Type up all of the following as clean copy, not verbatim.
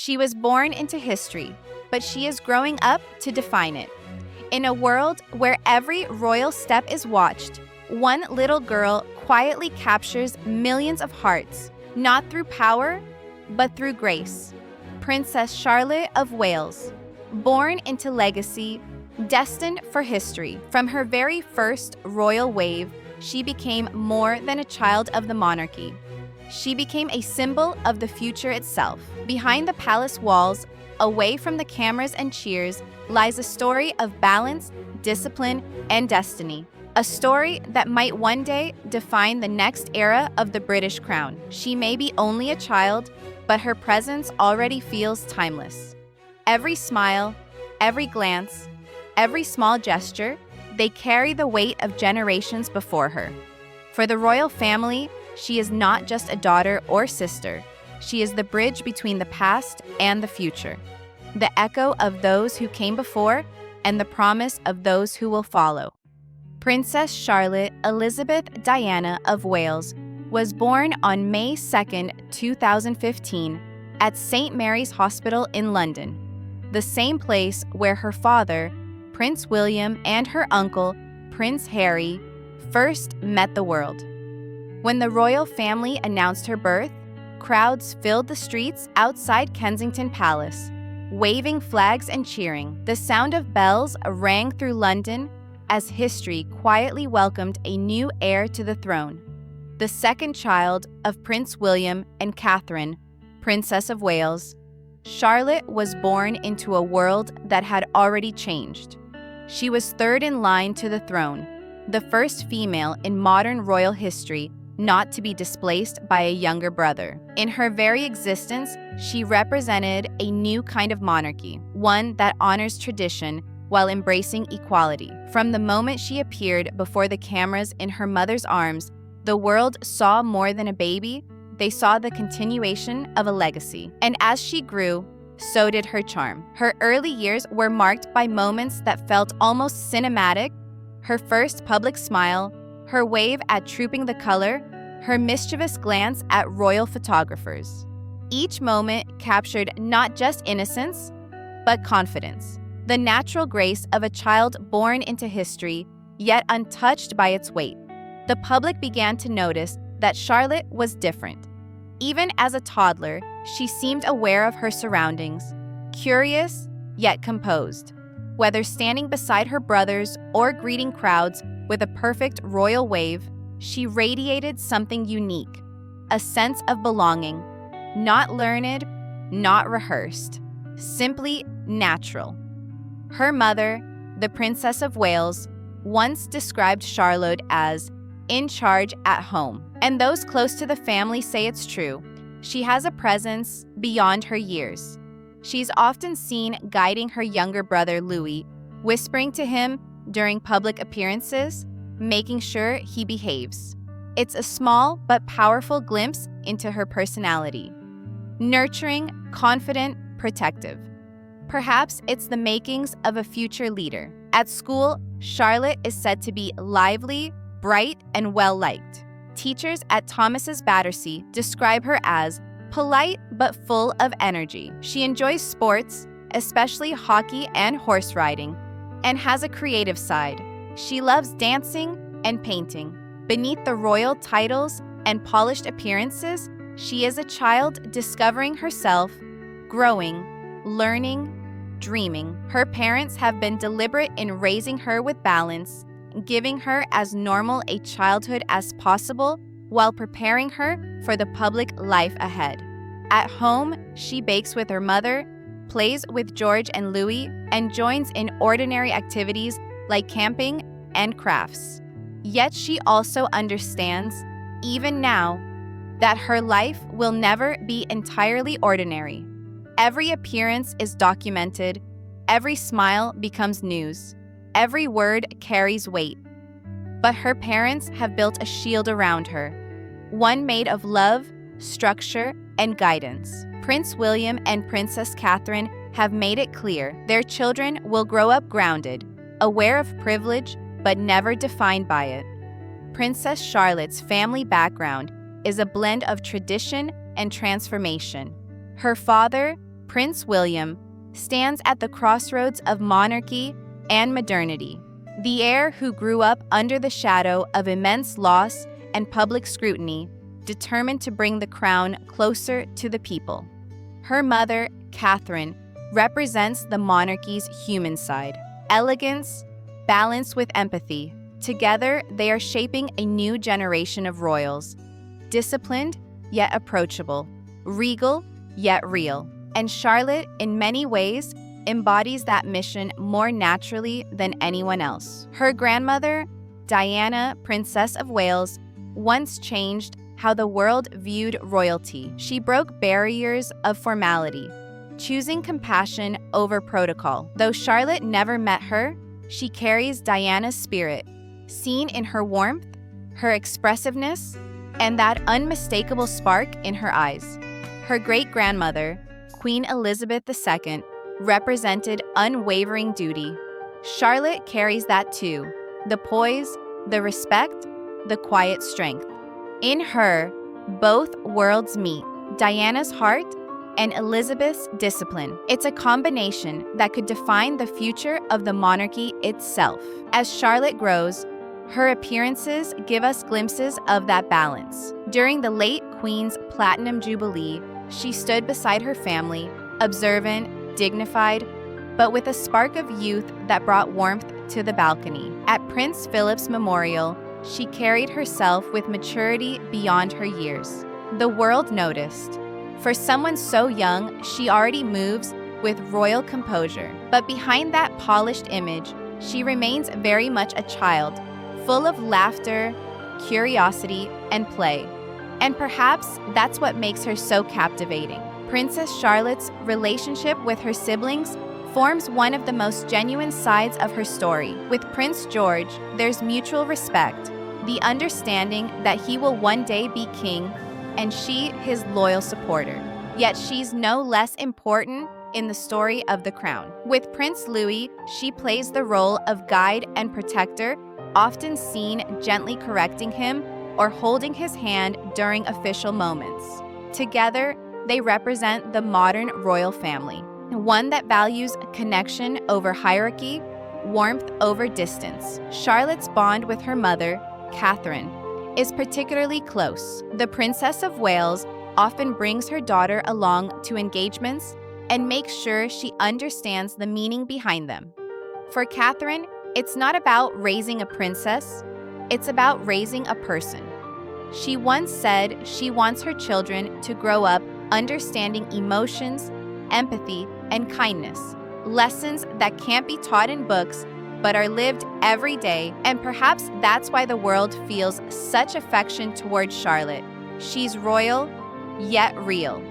She was born into history, but she is growing up to define it. In a world where every royal step is watched, one little girl quietly captures millions of hearts, not through power, but through grace. Princess Charlotte of Wales, born into legacy, destined for history. From her very first royal wave, she became more than a child of the monarchy. She became a symbol of the future itself. Behind the palace walls, away from the cameras and cheers, lies a story of balance, discipline, and destiny. A story that might one day define the next era of the British crown. She may be only a child, but her presence already feels timeless. Every smile, every glance, every small gesture, they carry the weight of generations before her. For the royal family, she is not just a daughter or sister. She is the bridge between the past and the future, the echo of those who came before and the promise of those who will follow. Princess Charlotte Elizabeth Diana of Wales was born on May 2, 2015, at St. Mary's Hospital in London, the same place where her father, Prince William, and her uncle, Prince Harry, first met the world. When the royal family announced her birth, crowds filled the streets outside Kensington Palace, waving flags and cheering. The sound of bells rang through London as history quietly welcomed a new heir to the throne. The second child of Prince William and Catherine, Princess of Wales, Charlotte was born into a world that had already changed. She was third in line to the throne, the first female in modern royal history not to be displaced by a younger brother. In her very existence, she represented a new kind of monarchy, one that honors tradition while embracing equality. From the moment she appeared before the cameras in her mother's arms, the world saw more than a baby. They saw the continuation of a legacy. And as she grew, so did her charm. Her early years were marked by moments that felt almost cinematic: her first public smile, her wave at Trooping the Color, her mischievous glance at royal photographers. Each moment captured not just innocence, but confidence, the natural grace of a child born into history, yet untouched by its weight. The public began to notice that Charlotte was different. Even as a toddler, she seemed aware of her surroundings, curious yet composed. Whether standing beside her brothers or greeting crowds with a perfect royal wave, she radiated something unique, a sense of belonging, not learned, not rehearsed, simply natural. Her mother, the Princess of Wales, once described Charlotte as in charge at home. And those close to the family say it's true. She has a presence beyond her years. She's often seen guiding her younger brother Louis, whispering to him during public appearances, making sure he behaves. It's a small but powerful glimpse into her personality. Nurturing, confident, protective. Perhaps it's the makings of a future leader. At school, Charlotte is said to be lively, bright, and well-liked. Teachers at Thomas's Battersea describe her as polite but full of energy. She enjoys sports, especially hockey and horse riding, and has a creative side. She loves dancing and painting. Beneath the royal titles and polished appearances, she is a child discovering herself, growing, learning, dreaming. Her parents have been deliberate in raising her with balance, giving her as normal a childhood as possible while preparing her for the public life ahead. At home, she bakes with her mother, plays with George and Louis, and joins in ordinary activities like camping and crafts. Yet she also understands, even now, that her life will never be entirely ordinary. Every appearance is documented, every smile becomes news, every word carries weight. But her parents have built a shield around her, one made of love, structure, and guidance. Prince William and Princess Catherine have made it clear their children will grow up grounded, aware of privilege, but never defined by it. Princess Charlotte's family background is a blend of tradition and transformation. Her father, Prince William, stands at the crossroads of monarchy and modernity. The heir who grew up under the shadow of immense loss and public scrutiny, determined to bring the crown closer to the people. Her mother, Catherine, represents the monarchy's human side. Elegance, balanced with empathy. Together, they are shaping a new generation of royals. Disciplined, yet approachable. Regal, yet real. And Charlotte, in many ways, embodies that mission more naturally than anyone else. Her grandmother, Diana, Princess of Wales, once changed how the world viewed royalty. She broke barriers of formality, choosing compassion over protocol. Though Charlotte never met her, she carries Diana's spirit, seen in her warmth, her expressiveness, and that unmistakable spark in her eyes. Her great-grandmother, Queen Elizabeth II, represented unwavering duty. Charlotte carries that too, the poise, the respect, the quiet strength. In her, both worlds meet, Diana's heart and Elizabeth's discipline. It's a combination that could define the future of the monarchy itself. As Charlotte grows, her appearances give us glimpses of that balance. During the late Queen's Platinum Jubilee, she stood beside her family, observant, dignified, but with a spark of youth that brought warmth to the balcony. At Prince Philip's memorial, she carried herself with maturity beyond her years. The world noticed. For someone so young, she already moves with royal composure. But behind that polished image, she remains very much a child, full of laughter, curiosity, and play. And perhaps that's what makes her so captivating. Princess Charlotte's relationship with her siblings forms one of the most genuine sides of her story. With Prince George, there's mutual respect, the understanding that he will one day be king, and she his loyal supporter. Yet she's no less important in the story of the crown. With Prince Louis, she plays the role of guide and protector, often seen gently correcting him or holding his hand during official moments. Together, they represent the modern royal family, one that values connection over hierarchy, warmth over distance. Charlotte's bond with her mother, Catherine, is particularly close. The Princess of Wales often brings her daughter along to engagements and makes sure she understands the meaning behind them. For Catherine, it's not about raising a princess, it's about raising a person. She once said she wants her children to grow up understanding emotions, empathy, and kindness, lessons that can't be taught in books but are lived every day, and perhaps that's why the world feels such affection towards Charlotte. She's royal, yet real.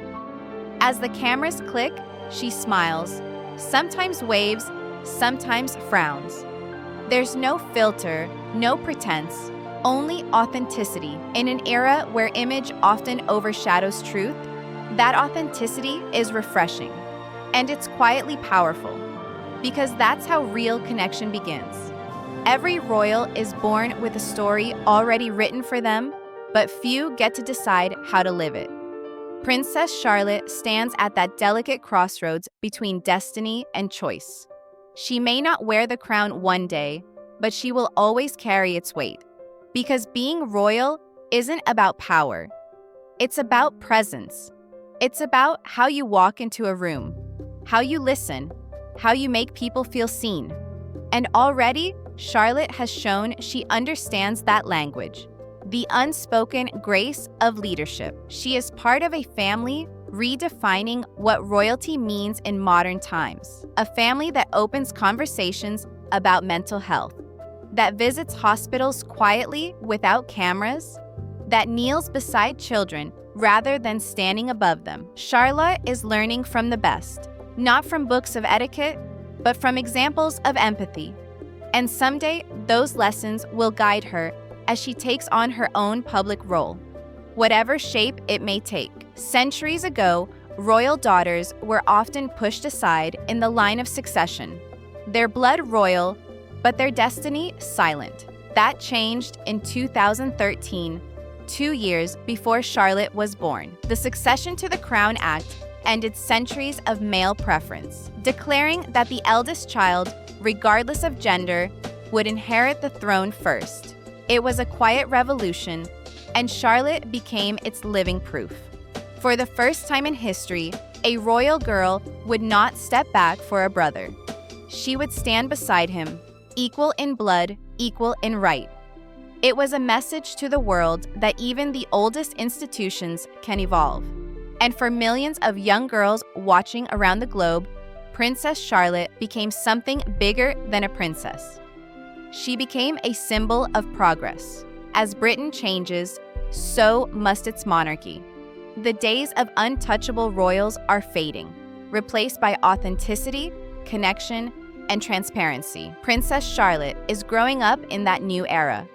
As the cameras click, she smiles, sometimes waves, sometimes frowns. There's no filter, no pretense, only authenticity. In an era where image often overshadows truth, that authenticity is refreshing, and it's quietly powerful, because that's how real connection begins. Every royal is born with a story already written for them, but few get to decide how to live it. Princess Charlotte stands at that delicate crossroads between destiny and choice. She may not wear the crown one day, but she will always carry its weight. Because being royal isn't about power. It's about presence. It's about how you walk into a room, how you listen, how you make people feel seen. And already, Charlotte has shown she understands that language, the unspoken grace of leadership. She is part of a family redefining what royalty means in modern times, a family that opens conversations about mental health, that visits hospitals quietly without cameras, that kneels beside children rather than standing above them. Charlotte is learning from the best, not from books of etiquette, but from examples of empathy. And someday, those lessons will guide her as she takes on her own public role, whatever shape it may take. Centuries ago, royal daughters were often pushed aside in the line of succession, their blood royal, but their destiny silent. That changed in 2013, 2 years before Charlotte was born. The Succession to the Crown Act ended centuries of male preference, declaring that the eldest child, regardless of gender, would inherit the throne first. It was a quiet revolution, and Charlotte became its living proof. For the first time in history, a royal girl would not step back for a brother. She would stand beside him, equal in blood, equal in right. It was a message to the world that even the oldest institutions can evolve. And for millions of young girls watching around the globe, Princess Charlotte became something bigger than a princess. She became a symbol of progress. As Britain changes, so must its monarchy. The days of untouchable royals are fading, replaced by authenticity, connection, and transparency. Princess Charlotte is growing up in that new era.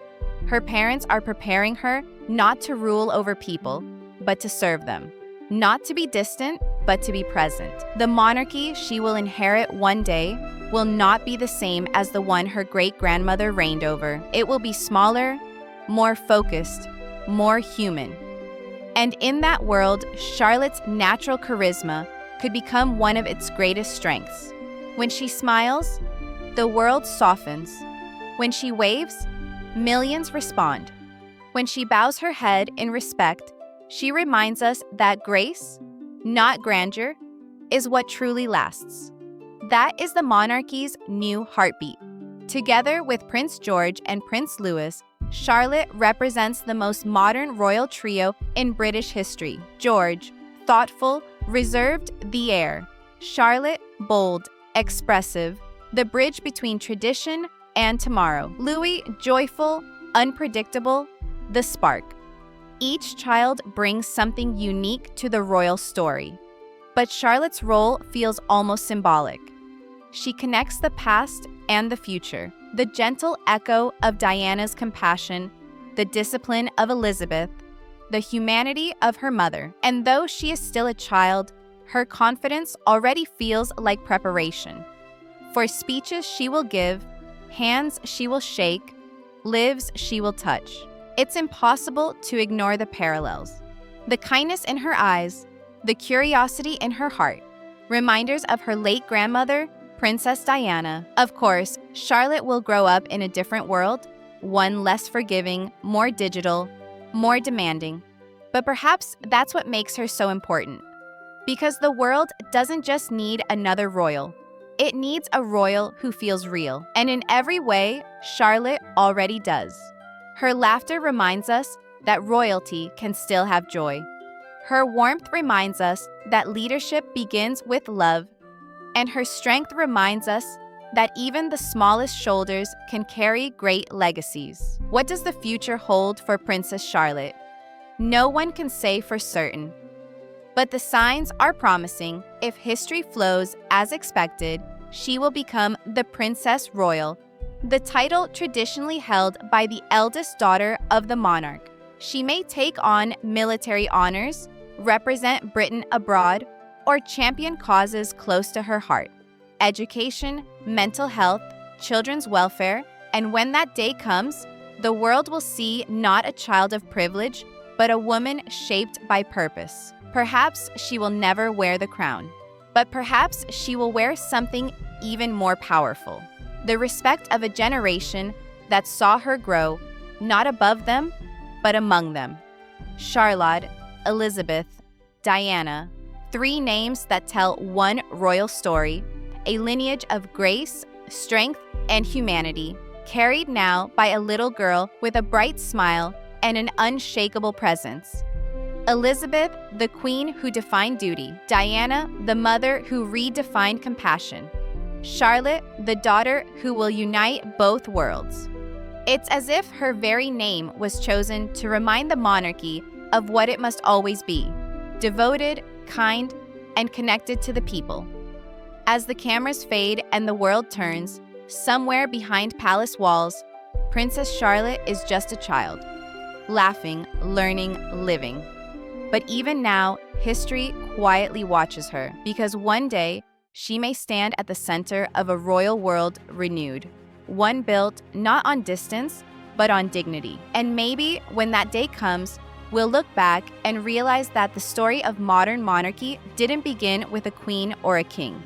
Her parents are preparing her not to rule over people, but to serve them. Not to be distant, but to be present. The monarchy she will inherit one day will not be the same as the one her great-grandmother reigned over. It will be smaller, more focused, more human. And in that world, Charlotte's natural charisma could become one of its greatest strengths. When she smiles, the world softens. When she waves, millions respond. When she bows her head in respect, she reminds us that grace, not grandeur, is what truly lasts. That is the monarchy's new heartbeat. Together with Prince George and Prince Louis, Charlotte represents the most modern royal trio in British history. George, thoughtful, reserved, the heir. Charlotte, bold, expressive, the bridge between tradition and tomorrow. Louis, joyful, unpredictable, the spark. Each child brings something unique to the royal story, but Charlotte's role feels almost symbolic. She connects the past and the future, the gentle echo of Diana's compassion, the discipline of Elizabeth, the humanity of her mother. And though she is still a child, her confidence already feels like preparation. For speeches she will give, hands she will shake, lives she will touch. It's impossible to ignore the parallels. The kindness in her eyes, the curiosity in her heart, reminders of her late grandmother, Princess Diana. Of course, Charlotte will grow up in a different world, one less forgiving, more digital, more demanding. But perhaps that's what makes her so important. Because the world doesn't just need another royal. It needs a royal who feels real. And in every way, Charlotte already does. Her laughter reminds us that royalty can still have joy. Her warmth reminds us that leadership begins with love. And her strength reminds us that even the smallest shoulders can carry great legacies. What does the future hold for Princess Charlotte? No one can say for certain. But the signs are promising. If history flows as expected, she will become the Princess Royal, the title traditionally held by the eldest daughter of the monarch. She may take on military honors, represent Britain abroad, or champion causes close to her heart. Education, mental health, children's welfare, and when that day comes, the world will see not a child of privilege, but a woman shaped by purpose. Perhaps she will never wear the crown, but perhaps she will wear something even more powerful. The respect of a generation that saw her grow, not above them, but among them. Charlotte, Elizabeth, Diana, three names that tell one royal story, a lineage of grace, strength, and humanity, carried now by a little girl with a bright smile and an unshakable presence. Elizabeth, the queen who defined duty. Diana, the mother who redefined compassion. Charlotte, the daughter who will unite both worlds. It's as if her very name was chosen to remind the monarchy of what it must always be: devoted, kind, and connected to the people. As the cameras fade and the world turns, somewhere behind palace walls, Princess Charlotte is just a child, laughing, learning, living. But even now, history quietly watches her, because one day she may stand at the center of a royal world renewed, one built not on distance, but on dignity. And maybe when that day comes, we'll look back and realize that the story of modern monarchy didn't begin with a queen or a king.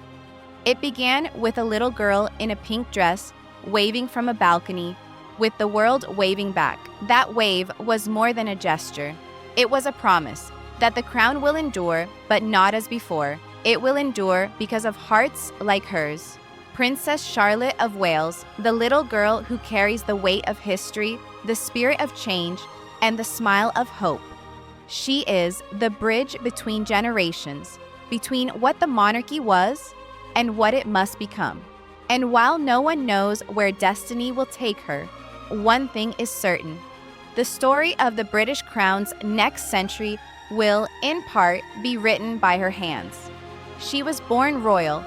It began with a little girl in a pink dress waving from a balcony, with the world waving back. That wave was more than a gesture. It was a promise that the crown will endure, but not as before. It will endure because of hearts like hers. Princess Charlotte of Wales, the little girl who carries the weight of history, the spirit of change, and the smile of hope. She is the bridge between generations, between what the monarchy was and what it must become. And while no one knows where destiny will take her, one thing is certain. The story of the British crown's next century will, in part, be written by her hands. She was born royal,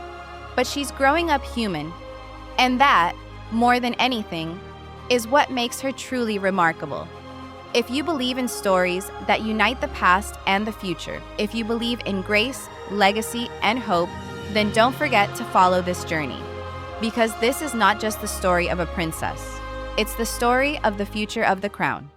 but she's growing up human. And that, more than anything, is what makes her truly remarkable. If you believe in stories that unite the past and the future, if you believe in grace, legacy, and hope, then don't forget to follow this journey. Because this is not just the story of a princess. It's the story of the future of the crown.